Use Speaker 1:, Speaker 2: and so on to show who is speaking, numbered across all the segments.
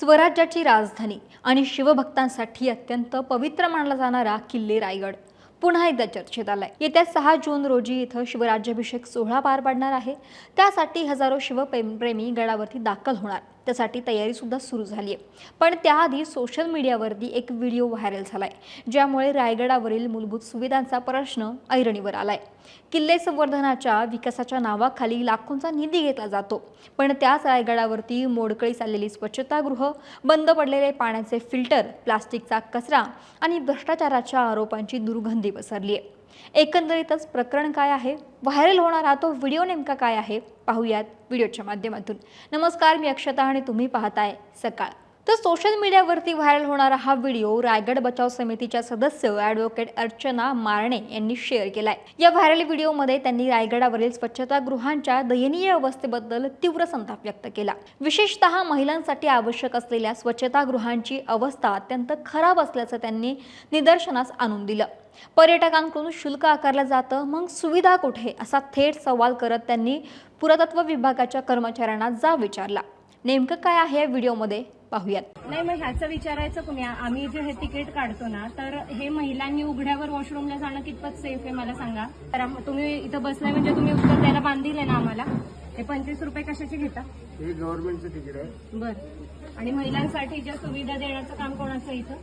Speaker 1: स्वराज्याची राजधानी आणि शिवभक्तांसाठी अत्यंत पवित्र मानला जाणारा किल्ले रायगड पुन्हा एकदा चर्चेत आलाय। येत्या 6 जून रोजी इथं शिवराज्याभिषेक सोहळा पार पडणार आहे। त्यासाठी हजारो शिवप्रेमी गडावरती दाखल होणार। त्यासाठी तयारी सुद्धा सुरू झाली आहे। पण त्याआधी सोशल मीडियावरती एक व्हिडिओ व्हायरल झालाय, ज्यामुळे रायगडावरील मूलभूत सुविधांचा प्रश्न ऐरणीवर आलाय। किल्ले संवर्धनाच्या विकासाच्या नावाखाली लाखोंचा निधी घेतला जातो, पण त्याच रायगडावरती मोडकळी चाललेली स्वच्छतागृह, बंद पडलेले पाण्याचे फिल्टर, प्लास्टिकचा कचरा आणि भ्रष्टाचाराच्या आरोपांची दुर्गंधी पसरली आहे। एकंदरीतच प्रकरण काय आहे, व्हायरल होणारा तो व्हिडिओ नेमका काय आहे, पाहूयात व्हिडिओच्या माध्यमातून। नमस्कार, मी अक्षता आणि तुम्ही पाहताय सकाळ। तर सोशल मीडियावरती व्हायरल होणारा हा व्हिडिओ रायगड बचाव समितीच्या सदस्य ॲडव्होकेट अर्चना मारणे यांनी शेअर केलाय। या व्हायरल व्हिडिओमध्ये त्यांनी रायगडावरील स्वच्छतागृहांच्या दयनीय अवस्थेबद्दल तीव्र संताप व्यक्त केला। विशेषतः महिलांसाठी आवश्यक असलेल्या स्वच्छतागृहांची अवस्था अत्यंत खराब असल्याचं त्यांनी निदर्शनास आणून दिलं। पर्यटकांकडून शुल्क आकारलं जातं, मग सुविधा कुठे, असा थेट सवाल करत त्यांनी पुरातत्व विभागाच्या कर्मचाऱ्यांना जाब विचारला। नेमकं काय आहे या व्हिडिओमध्ये पाहूयात।
Speaker 2: नाही, मग ह्याचं विचारायचं तुम्ही, आम्ही जे हे तिकीट काढतो ना, तर हे महिलांनी उघड्यावर वॉशरूमला जाणं कितपत सेफ आहे मला सांगा। तर तुम्ही इथं बसलाय म्हणजे तुम्ही उत्तर द्यायला बांधील आहे ना आम्हाला। हे 25 रुपये कशाचे घेता?
Speaker 3: हे गव्हर्नमेंटचं तिकीट आहे।
Speaker 2: बरं, आणि महिलांसाठी ज्या सुविधा देण्याचं काम कोणाचं आहे इथं?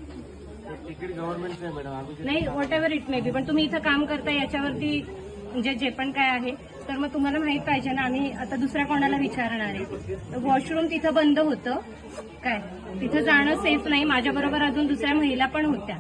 Speaker 3: तिकीट गव्हर्नमेंटचं आहे मॅडम, आम्ही
Speaker 2: नाही, what ever it may be, पण तुम्ही इथं काम करता याच्यावरती म्हणजे जे पण काय आहे, तर मग तुम्हाला माहित पाहिजे ना, आम्ही आता दुसऱ्या कोणाला विचारणार आहे। वॉशरूम तिथं बंद होतं काय, तिथं जाणं सेफ नाही। माझ्याबरोबर अजून दुसऱ्या महिला पण होत्या।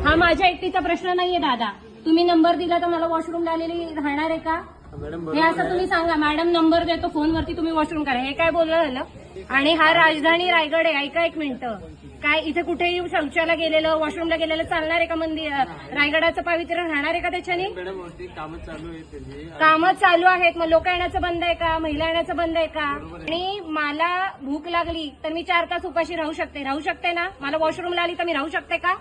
Speaker 2: हा माझ्या एकटीचा प्रश्न नाहीये दादा, तुम्ही नंबर दिला तर मला वॉशरूमला आलेली राहणार आहे का? हे असं तुम्ही सांगा, मॅडम नंबर देतो फोनवरती, तुम्ही वॉशरूम करा, हे काय बोललं झालं? आणि हा राजधानी रायगड आहे, ऐका एक मिनिटं, काय इथे कुठेही शौचाला गेलेलं, वॉशरूमला गेलेलं चालणार आहे का? मंदिर रायगडाचं पावित्र्य राहणार आहे का त्याच्याने? कामं चालू आहेत, मग लोक येण्याचं बंद आहे का? महिला येण्याचं बंद आहे का? आणि मला भूक लागली तर मी 4 तास उपाशी राहू शकते ना? मला वॉशरूमला आली तर मी राहू शकते का?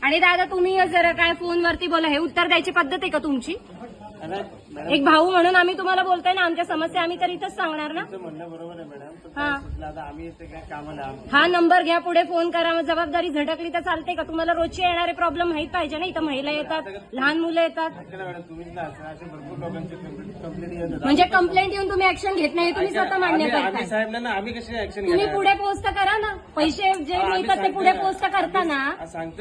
Speaker 2: आणि दादा तुम्ही जरा काय फोनवरती बोला, हे उत्तर द्यायची पद्धत आहे का तुमची? एक भाऊ म्हणून आम्ही तुम्हाला बोलतोय ना, आमच्या समस्या आम्ही तर इथंच सांगणार ना।
Speaker 3: बरोबर आहे मॅडम, आम्ही इथे काय कामाला।
Speaker 2: हा नंबर घ्या, पुढे फोन करा, मग जबाबदारी झटकली तर चालते का? तुम्हाला रोजचे येणारे प्रॉब्लेम माहित पाहिजे ना, इथं महिला येतात, लहान मुलं येतात, म्हणजे कंप्लेंट येऊन तुम्ही ऍक्शन घेत नाही, तुम्ही स्वतः मान्य करताय।
Speaker 3: आम्ही कशी ऍक्शन
Speaker 2: तुम्ही पुढे पोस्ट करा ना, पैसे जे मिळतात ते पुढे पोस्ट करता ना।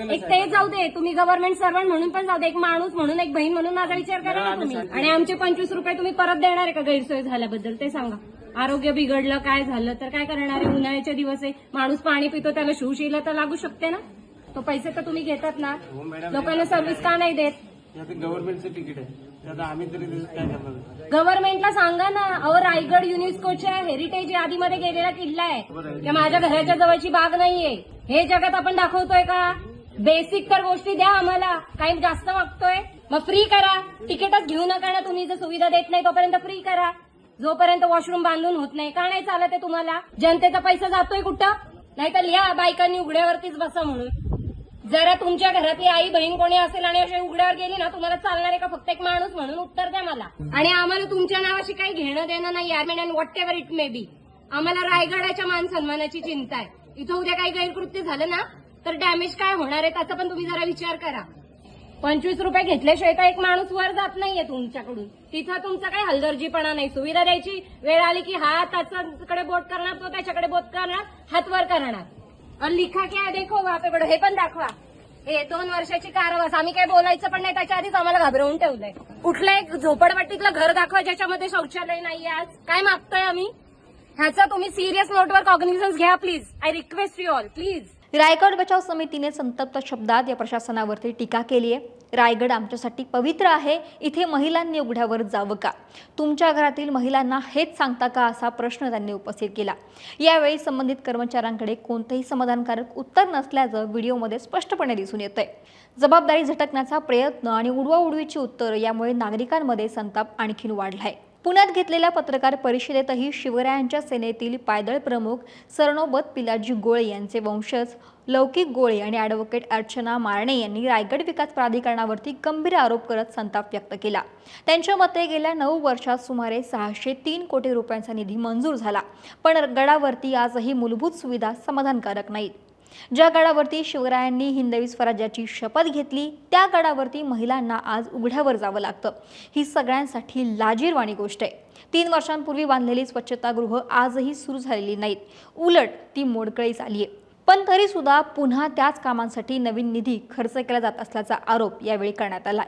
Speaker 2: एक ते जाऊ दे, तुम्ही गव्हर्नमेंट सर्वंट म्हणून पण जाऊ दे, एक माणूस म्हणून, एक बहीण म्हणून माझा विचार करा ना तुम्ही। आणि आमचे 25 रुपये तुम्ही परत देणार आहे का गैरसोय झाल्याबद्दल? ते सांगा। आरोग्य बिघडलं, काय झालं तर काय करणार आहे? उन्हाळ्याचे दिवस आहे, माणूस पाणी पितो, त्याला शिवशीला तर लागू शकते ना। तो पैसे तर तुम्ही घेतात ना, लोकांना सर्व्हिस का नाही देत?
Speaker 3: गव्हर्नमेंटचं तिकीट आहे, आम्ही तरी काय करणार?
Speaker 2: गव्हर्नमेंटला सांगा ना। अहो, रायगड युनेस्कोच्या हेरिटेज यादीमध्ये गेलेला किल्ला आहे, त्या माझ्या घराच्या जवळची बाग नाहीये। हे जगात आपण दाखवतोय का? बेसिक तर गोष्टी द्या आम्हाला, काही जास्त मागतोय मग फ्री करा। तिकीटच घेऊ नका ना तुम्ही, जर सुविधा देत नाही तोपर्यंत फ्री करा, जोपर्यंत वॉशरूम बांधून होत नाही। का नाही चालत आहे तुम्हाला? जनतेचा पैसा जातोय कुठं? नाही तर लिहा बायकांनी उघड्यावरतीच बसा म्हणून। जरा तुमच्या घरातली आई बहीण कोणी असेल आणि अशी उघड्यावर गेली ना, तुम्हाला चालणार आहे का? फक्त एक माणूस म्हणून उत्तर द्या मला। आणि आम्हाला तुमच्या नावाशी काही घेणं देणं नाही यार, and what ever it may be. आम्हाला रायगडाच्या मान सन्मानाची चिंता आहे। इथं उद्या काही गैरकृत्य झालं ना, तर डॅमेज काय होणार आहे त्याचा पण तुम्ही जरा विचार करा। 25 रुपये घेतल्याशिवाय तर एक माणूस वर जात नाहीये तुमच्याकडून, तिथं तुमचा काही हलगर्जीपणा नाही। सुविधा द्यायची वेळ आली की हा त्याच्याकडे बोट करणार, तो त्याच्याकडे बोट करणार, हात वर करणार, और लिखा क्या देखो वहां पे, हे पण दाखवा। हे 2 वर्षाची कारावास, आम्ही काही बोलायचं पण नाही, त्याच्या आधीच आम्हाला घाबरवून ठेवलंय। कुठलं एक झोपडपट्टीतलं घर दाखवा ज्याच्यामध्ये शौचालय नाहीये। आज काय मागतोय आम्ही? ह्याचा तुम्ही सिरियस नोटवर कॉग्निझन्स घ्या please, I request you all please.
Speaker 1: Raigad बचाव समितीने संतप्त शब्दात या प्रशासनावरती टीका केली आहे। रायगड आमच्यासाठी पवित्र आहे, इथे महिलांनी उघड्यावर जावं का? तुमच्या घरातील महिलांना हेच सांगता का, असा प्रश्न त्यांनी उपस्थित केला। यावेळी संबंधित कर्मचाऱ्यांकडे कोणतेही समाधानकारक उत्तर नसल्याचं व्हिडिओमध्ये स्पष्टपणे दिसून येतंय। जबाबदारी झटकण्याचा प्रयत्न आणि उडवाउडवीची उत्तर यामुळे नागरिकांमध्ये संताप आणखीन वाढलाय। पुण्यात घेतलेल्या पत्रकार परिषदेतही शिवरायांच्या सेनेतील पायदळ प्रमुख सरनोबत पिलाजी गोळे यांचे वंशज लौकिक गोळे आणि ॲडव्होकेट अर्चना मारणे यांनी रायगड विकास प्राधिकरणावरती गंभीर आरोप करत संताप व्यक्त केला. त्यांच्या मते गेल्या 9 वर्षात सुमारे 603 कोटी रुपयांचा निधी मंजूर झाला, पण गडावरती आजही मूलभूत सुविधा समाधानकारक नाहीत. ज्या गडावरती शिवरायांनी हिंदवी स्वराज्याची शपथ घेतली त्या गडावरती महिलांना आज उघड्यावर जावं लागतं. ही सगळ्यांसाठी लाजिरवाणी गोष्ट आहे. 3 वर्षांपूर्वी बांधलेली स्वच्छतागृह आजही सुरू झालेली नाहीत, उलट ती मोडकळीस आली आहे. पण तरी सुद्धा पुन्हा त्याच कामांसाठी नवीन निधी खर्च केला जात असल्याचा आरोप यावेळी करण्यात आला.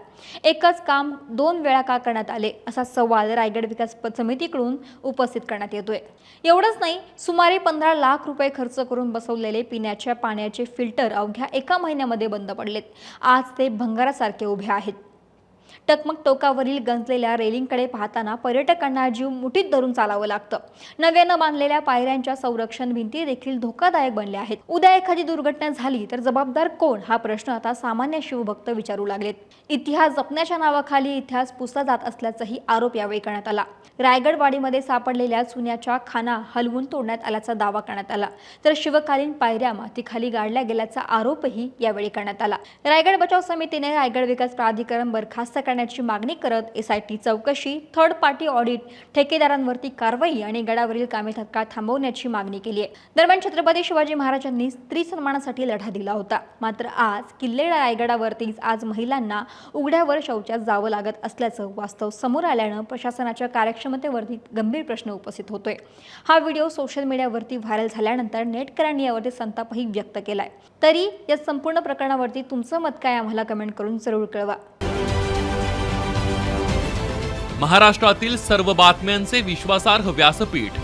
Speaker 1: एकच काम 2 वेळा का करण्यात आले असा सवाल रायगड विकास समितीकडून उपस्थित करण्यात येतोय. एवढंच नाही, सुमारे 15 लाख रुपये खर्च करून बसवलेले पिण्याच्या पाण्याचे फिल्टर अवघ्या 1 महिन्यामध्ये बंद पडलेत. आज ते भंगारासारखे उभे आहेत. टकमक टोकावरील गंजलेल्या रेलिंगकडे पाहताना पर्यटकांना जीव मुठीत धरून चालावं लागतं. नव्यानं बांधलेल्या पायऱ्यांच्या संरक्षण भिंती देखील धोकादायक बनल्या आहेत. उद्या एखादी दुर्घटना झाली तर जबाबदार कोण हा प्रश्न आता सामान्य शिवभक्त विचारू लागलेत. इतिहास जपण्याच्या नावाखाली इतिहास पुसला जात असल्याचाही आरोप यावेळी करण्यात आला. रायगडवाडीमध्ये सापडलेल्या चुन्याच्या खाना हलवून तोडण्यात आल्याचा दावा करण्यात आला, तर शिवकालीन पायऱ्या मातीखाली गाडल्या गेल्याचा आरोपही यावेळी करण्यात आला. रायगड बचाव समितीने रायगड विकास प्राधिकरण बरखास्त करण्याची मागणी करत SIT चौकशी, थर्ड पार्टी ऑडिट, ठेकेदारांवरती कारवाई आणि गडावरील कामे तत्काळ थांबवण्याची मागणी केली आहे. दरम्यान छत्रपती शिवाजी महाराजांनी स्त्री सन्मानासाठी लढा दिला होता, मात्र आज किल्ले रायगडावरतीच आज महिलांना उघड्यावर शौचात जावं लागत असल्याचं वास्तव समोर आल्यानं प्रशासनाच्या कार्यक्षमतेवरती गंभीर प्रश्न उपस्थित होतोय. हा व्हिडिओ सोशल मीडियावरती व्हायरल झाल्यानंतर नेटकऱ्यांनी यावरती संतापही व्यक्त केलाय. तरी या संपूर्ण प्रकरणावरती तुमचं मत काय आम्हाला कमेंट करून जरूर कळवा.
Speaker 4: महाराष्ट्रातील सर्व बातम्यांचे विश्वासार्ह व्यासपीठ.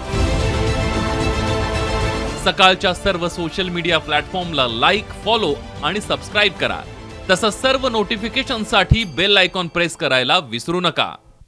Speaker 4: सकाळच्या सर्व सोशल मीडिया प्लॅटफॉर्मला लाईक, फॉलो आणि सबस्क्राईब करा. तसंच सर्व नोटिफिकेशनसाठी बेल आयकॉन प्रेस करायला विसरू नका.